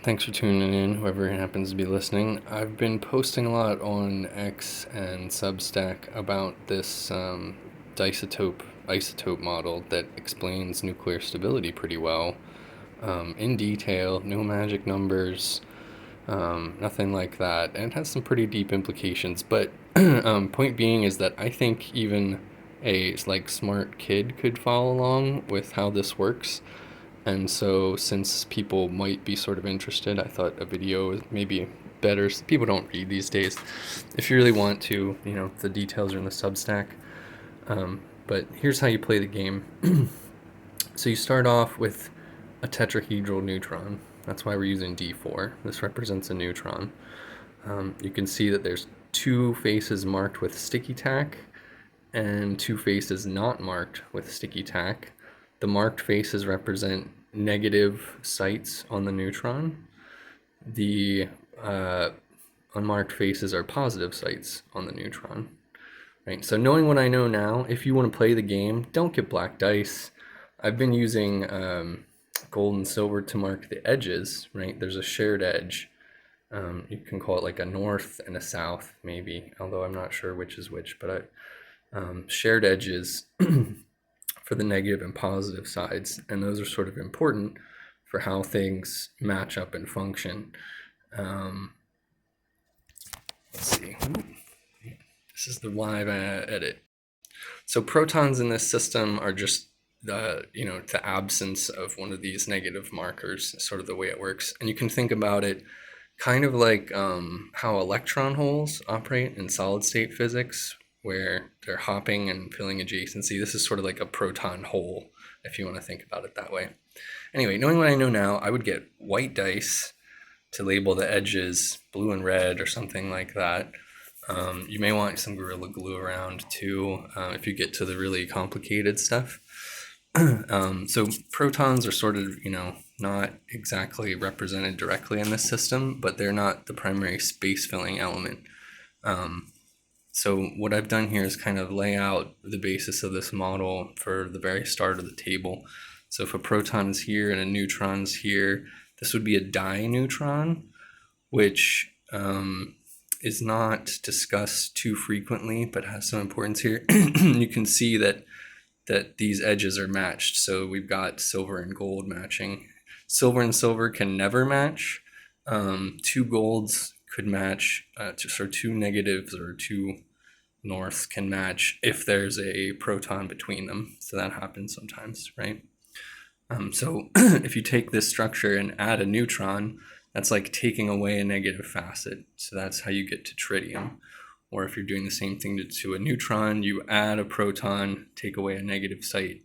Thanks for tuning in, whoever happens to be listening. I've been posting a lot on X and Substack about this isotope model that explains nuclear stability pretty well, in detail, no magic numbers, nothing like that, and it has some pretty deep implications. But point being is that I think even a smart kid could follow along with how this works. And so, since people might be sort of interested, I thought a video is maybe better. People don't read these days. If you really want to, the details are in the Substack. But here's how you play the game. So you start off with a tetrahedral neutron. That's why we're using D4. This represents a neutron. You can see that there's two faces marked with sticky tack and two faces not marked with sticky tack. The marked faces represent negative sites on the neutron. The unmarked faces are positive sites on the neutron. Right. So knowing what I know now, if you want to play the game, don't get black dice. I've been using gold and silver to mark the edges. Right. There's a shared edge. You can call it like a north and a south, maybe, although I'm not sure which is which. But shared edges for the negative and positive sides, and those are sort of important for how things match up and function. Let's see. This is the live edit. So protons in this system are just the absence of one of these negative markers, sort of the way it works. And you can think about it kind of like how electron holes operate in solid state physics, where they're hopping and filling adjacency. This is sort of like a proton hole, if you want to think about it that way. Anyway, knowing what I know now, I would get white dice to label the edges blue and red or something like that. You may want some Gorilla Glue around too, if you get to the really complicated stuff. So protons are sort of, not exactly represented directly in this system, but they're not the primary space-filling element. So what I've done here is kind of lay out the basis of this model for the very start of the table. So if a proton is here and a neutron is here, this would be a dineutron, which is not discussed too frequently, but has some importance here. You can see that these edges are matched. So we've got silver and gold matching. Silver and silver can never match. Two golds could match, or two negatives or two norths can match if there's a proton between them. So that happens sometimes, right? So if you take this structure and add a neutron, that's like taking away a negative facet. So that's how you get to tritium. Or if you're doing the same thing to a neutron, you add a proton, take away a negative site,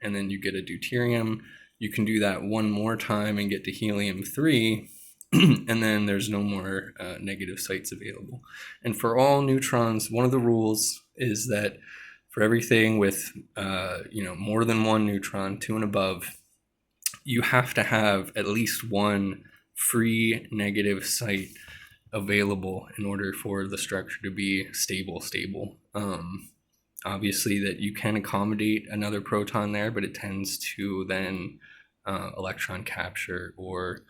and then you get a deuterium. You can do that one more time and get to helium-3, and then there's no more negative sites available. And for all neutrons, one of the rules is that for everything with more than one neutron, 2 and above, you have to have at least one free negative site available in order for the structure to be stable. Obviously that you can accommodate another proton there, but it tends to then electron capture or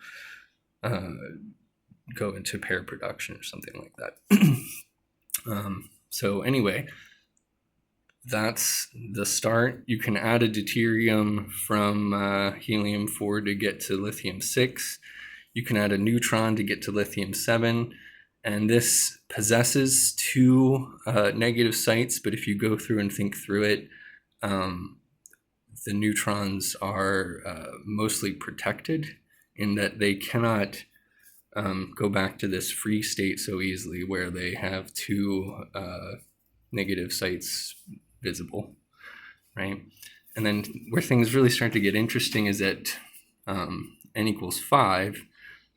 go into pair production or something like that. So anyway, that's the start. You can add a deuterium from helium-4 to get to lithium-6. You can add a neutron to get to lithium-7. And this possesses two negative sites, but if you go through and think through it, the neutrons are mostly protected in that they cannot go back to this free state so easily where they have two negative sites visible, right? And then where things really start to get interesting is at n equals 5,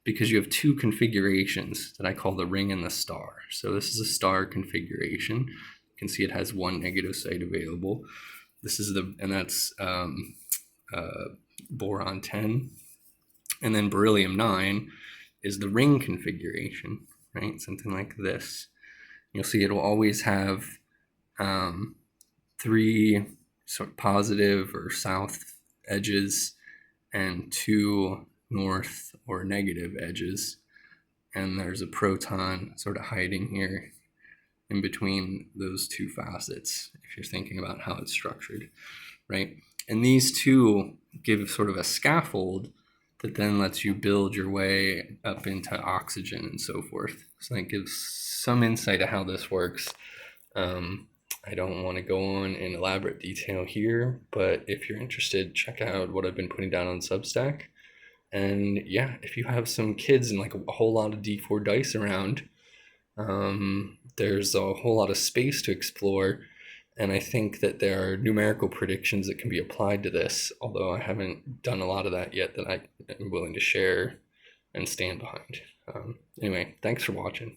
because you have two configurations that I call the ring and the star. So this is a star configuration. You can see it has one negative site available. This is and that's boron 10. And then beryllium-9 is the ring configuration, right? Something like this. You'll see it will always have 3 sort of positive or south edges and 2 north or negative edges, and there's a proton sort of hiding here in between those two facets, if you're thinking about how it's structured, right? And these two give sort of a scaffold that then lets you build your way up into oxygen and so forth. So that gives some insight of how this works. I don't want to go on in elaborate detail here, but if you're interested, check out what I've been putting down on Substack. And yeah, if you have some kids and like a whole lot of D4 dice around, there's a whole lot of space to explore. And I think that there are numerical predictions that can be applied to this, although I haven't done a lot of that yet that I am willing to share and stand behind. Anyway, thanks for watching.